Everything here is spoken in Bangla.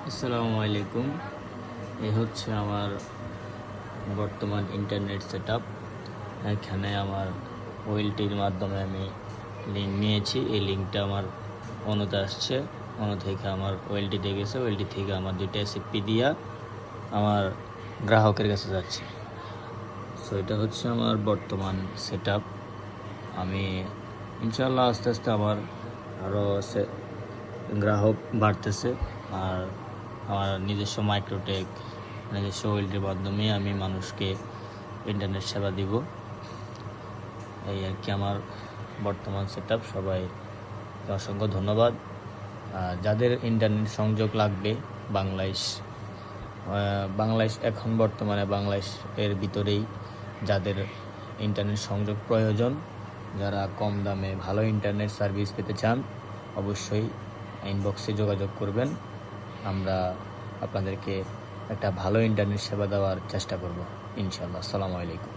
আসসালামু আলাইকুম। এই হচ্ছে আমার বর্তমান ইন্টারনেট সেটআপ। এখানে আমার ওয়েলটির মাধ্যমে আমি লিঙ্ক নিয়েছি। এই লিঙ্কটা আমার অনুতে আসছে। অনু থেকে আমার ওয়েলটিতে গেছে। ওয়েলটি থেকে আমার 2টা এসএফপি দিয়া আমার গ্রাহকের কাছে যাচ্ছে। সো এটা হচ্ছে আমার বর্তমান সেটআপ। আমি ইনশাআল্লাহ আস্তে আস্তে আমার আরও গ্রাহক বাড়তেছে। আর আমার নিজস্ব মাইক্রোটেক, নিজস্ব ওয়েলটির মাধ্যমে আমি মানুষকে ইন্টারনেট সেবা দিব। এই আর কি আমার বর্তমান সেটআপ। সবাই অসংখ্য ধন্যবাদ। যাদের ইন্টারনেট সংযোগ লাগবে বাংলাদেশ এখন বর্তমানে বাংলাদেশের ভিতরেই যাদের ইন্টারনেট সংযোগ প্রয়োজন, যারা কম দামে ভালো ইন্টারনেট সার্ভিস পেতে চান, অবশ্যই ইনবক্সে যোগাযোগ করবেন। আমরা আপনাদেরকে একটা ভালো ইন্টারনেট সেবা দেওয়ার চেষ্টা করব ইনশাআল্লাহ। আসসালামু আলাইকুম।